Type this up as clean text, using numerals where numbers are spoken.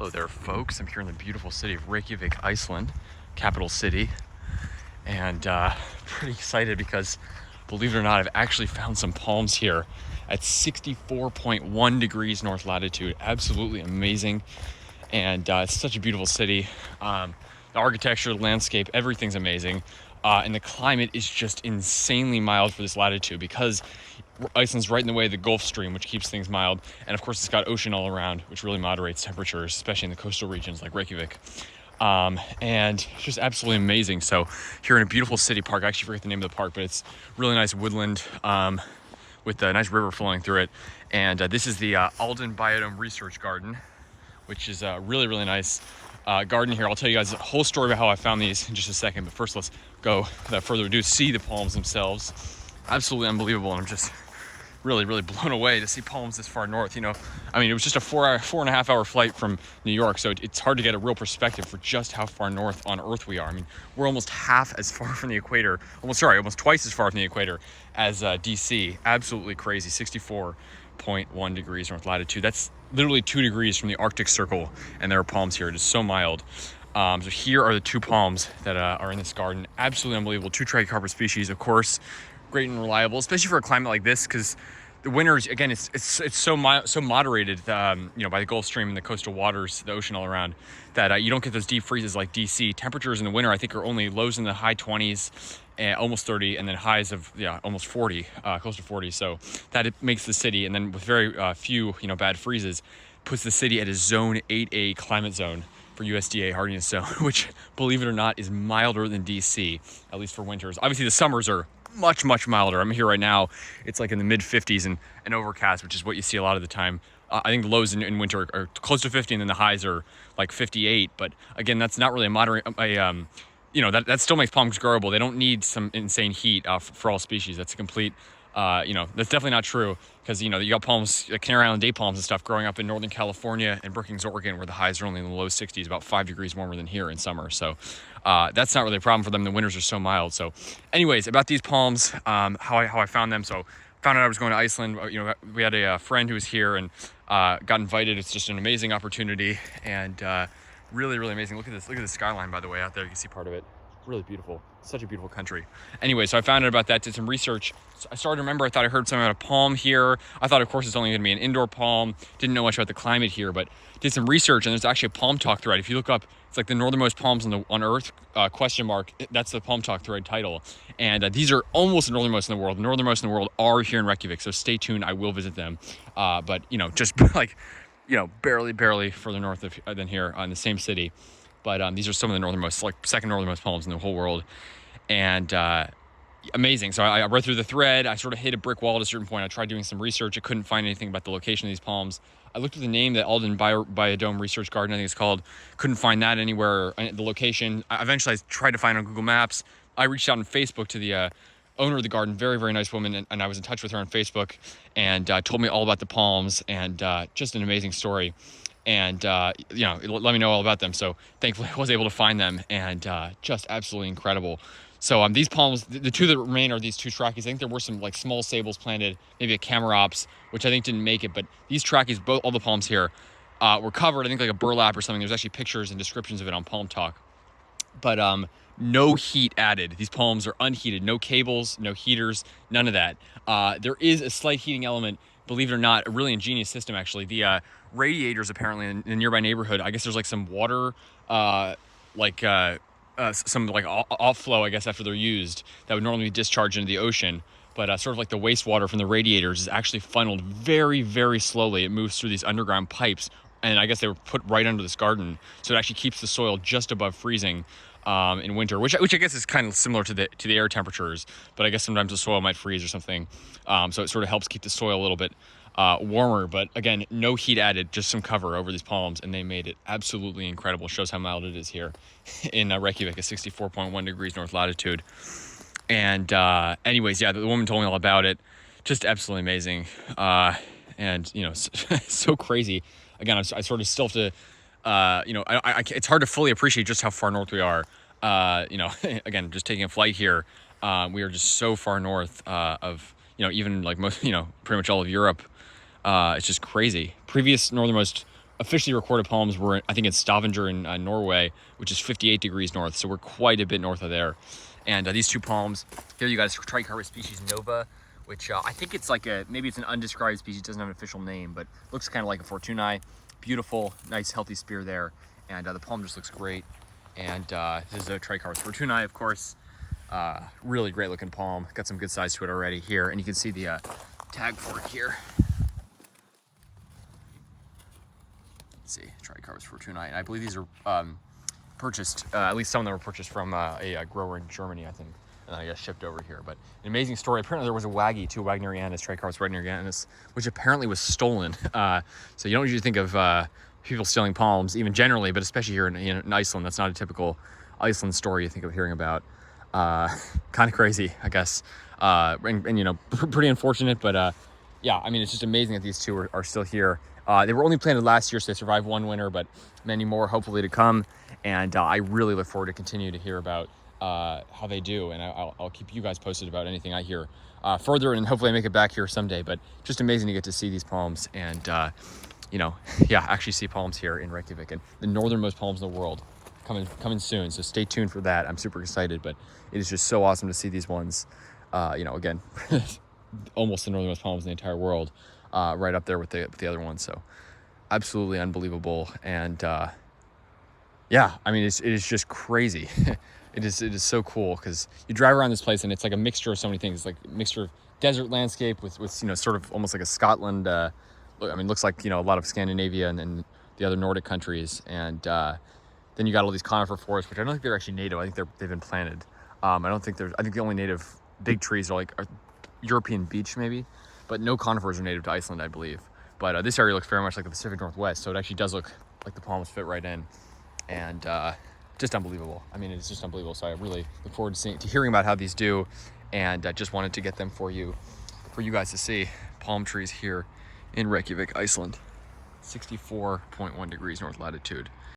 Hello there, folks. I'm here in the beautiful city of Reykjavík, Iceland, capital city, and pretty excited because, believe it or not, I've actually found some palms here at 64.1 degrees north latitude. Absolutely amazing, and it's such a beautiful city. The architecture, the landscape, everything's amazing. And the climate is just insanely mild for this latitude because Iceland's right in the way of the Gulf Stream, which keeps things mild. And of course, it's got ocean all around, which really moderates temperatures, especially in the coastal regions like Reykjavik. And it's just absolutely amazing. So here in a beautiful city park, I actually forget the name of the park, but it's really nice woodland with a nice river flowing through it. And this is the Alden Biodome Research Garden, which is a really, really nice garden here. I'll tell you guys a whole story about how I found these in just a second, but first let's go, without further ado, see the palms themselves. Absolutely unbelievable, and I'm just really, really blown away to see palms this far north. You know, I mean, it was just a 4.5 hour flight from New York, so it's hard to get a real perspective for just how far north on Earth we are. I mean, we're almost half as far from the equator, almost twice as far from the equator as DC. Absolutely crazy. 64.1 degrees north latitude. That's literally 2 degrees from the Arctic Circle, and there are palms here. It is so mild. So here are the two palms that are in this garden. Absolutely unbelievable. 2 Trachycarpus species, of course. Great and reliable, especially for a climate like this, because the winters, again, it's so moderated, by the Gulf Stream and the coastal waters, the ocean all around, that you don't get those deep freezes like DC. Temperatures in the winter, I think, are only lows in the high 20s, almost 30, and then highs of almost 40, close to 40. So that it makes the city, and then with very few bad freezes, puts the city at a Zone 8A climate zone for USDA hardiness zone, which, believe it or not, is milder than DC, at least for winters. Obviously, the summers are much milder. I'm here right now. It's like in the mid 50s and overcast, which is what you see a lot of the time. I think the lows in winter are close to 50, and then the highs are like 58. But again, that's not really a moderate. That still makes palms growable. They don't need some insane heat for all species. That's a complete. That's definitely not true, because you got palms, Canary Island date palms and stuff, growing up in Northern California and Brookings, Oregon, where the highs are only in the low 60s, about 5 degrees warmer than here in summer. So that's not really a problem for them. The winters are so mild. So anyways, about these palms, how I found them. So found out I was going to Iceland. We had a friend who was here and got invited. It's just an amazing opportunity, and really, really amazing. Look at this. Look at the skyline, by the way, out there. You can see part of it. Really beautiful. Such a beautiful country. Anyway, so I found out about that, did some research. So I started to remember, I thought I heard something about a palm here. I thought, of course, it's only going to be an indoor palm. Didn't know much about the climate here, but did some research, and there's actually a palm talk thread. If you look up, it's like the northernmost palms on Earth, ? That's the palm talk thread title. And these are almost the northernmost in the world. The northernmost in the world are here in Reykjavik, so stay tuned. I will visit them. But, just like, barely further north than here in the same city. But these are some of the northernmost, like second northernmost palms in the whole world. And amazing. So I read through the thread. I sort of hit a brick wall at a certain point. I tried doing some research. I couldn't find anything about the location of these palms. I looked at the name, the Alden Biodome Research Garden, I think it's called. Couldn't find that anywhere, the location. Eventually, I tried to find it on Google Maps. I reached out on Facebook to the owner of the garden, very, very nice woman, and I was in touch with her on Facebook, and told me all about the palms, and just an amazing story. And let me know all about them. So thankfully I was able to find them, and just absolutely incredible. So these palms, the two that remain are these 2 trachys. I think there were some like small sables planted, maybe a Camarops, which I think didn't make it, but these trachys, all the palms here, were covered, I think like a burlap or something. There's actually pictures and descriptions of it on Palm Talk. But no heat added. These palms are unheated, no cables, no heaters, none of that. There is a slight heating element, believe it or not, a really ingenious system actually. The radiators apparently in the nearby neighborhood, I guess there's like some water, some like off-flow, I guess, after they're used, that would normally be discharged into the ocean. But sort of like the wastewater from the radiators is actually funneled very, very slowly. It moves through these underground pipes, and I guess they were put right under this garden, so it actually keeps the soil just above freezing in winter, which I guess is kind of similar to the air temperatures. But I guess sometimes the soil might freeze or something, so it sort of helps keep the soil a little bit warmer. But again, no heat added, just some cover over these palms, and they made it absolutely incredible. Shows how mild it is here in Reykjavik at 64.1 degrees north latitude. And anyways, yeah, the woman told me all about it. Just absolutely amazing, and so crazy. Again, I sort of still have to, it's hard to fully appreciate just how far north we are. Again, just taking a flight here, we are just so far north of, even like most, pretty much all of Europe. It's just crazy. Previous northernmost officially recorded palms were, I think, in Stavanger in Norway, which is 58 degrees north. So we're quite a bit north of there. And these two palms, here you got a Trachycarpus species nova, which I think it's like maybe it's an undescribed species, doesn't have an official name, but looks kind of like a Fortunae. Beautiful, nice, healthy spear there. And the palm just looks great. And this is a Trachycarpus Fortunae, of course. Really great looking palm. Got some good size to it already here. And you can see the tag for it here. Let's see, Trachycarpus Fortunae. And I believe these are purchased, at least some of them were purchased from a grower in Germany, I think. And I guess shipped over here. But an amazing story. Apparently there was a Waggy too, Wagnerianus, Trachycarpus Wagnerianus, which apparently was stolen. So you don't usually think of people stealing palms, even generally, but especially here in Iceland. That's not a typical Iceland story you think of hearing about. Kind of crazy, I guess. And you know, pretty unfortunate, but yeah, I mean, it's just amazing that these two are still here. They were only planted last year, so they survived one winter, but many more hopefully to come. And I really look forward to continue to hear about how they do, and I'll keep you guys posted about anything I hear further, and hopefully I make it back here someday. But just amazing to get to see these palms, and you know, yeah, actually see palms here in Reykjavik, and the northernmost palms in the world coming soon. So stay tuned for that. I'm super excited, but it is just so awesome to see these ones. You know, again, almost the northernmost palms in the entire world, right up there with the other ones. So absolutely unbelievable, and yeah, I mean, it is just crazy. It is so cool because you drive around this place and it's like a mixture of so many things. It's like a mixture of desert landscape with you know, sort of almost like a Scotland. I mean, looks like, you know, a lot of Scandinavia and the other Nordic countries, and then you got all these conifer forests, which I don't think they're actually native. I think they've been planted. I think the only native big trees are like European beech maybe, but no conifers are native to Iceland, I believe. But this area looks very much like the Pacific Northwest, so it actually does look like the palms fit right in, and just unbelievable. I mean, it's just unbelievable. So I really look forward to hearing about how these do, and I just wanted to get them for you guys to see. Palm trees here in Reykjavik, Iceland, 64.1 degrees north latitude.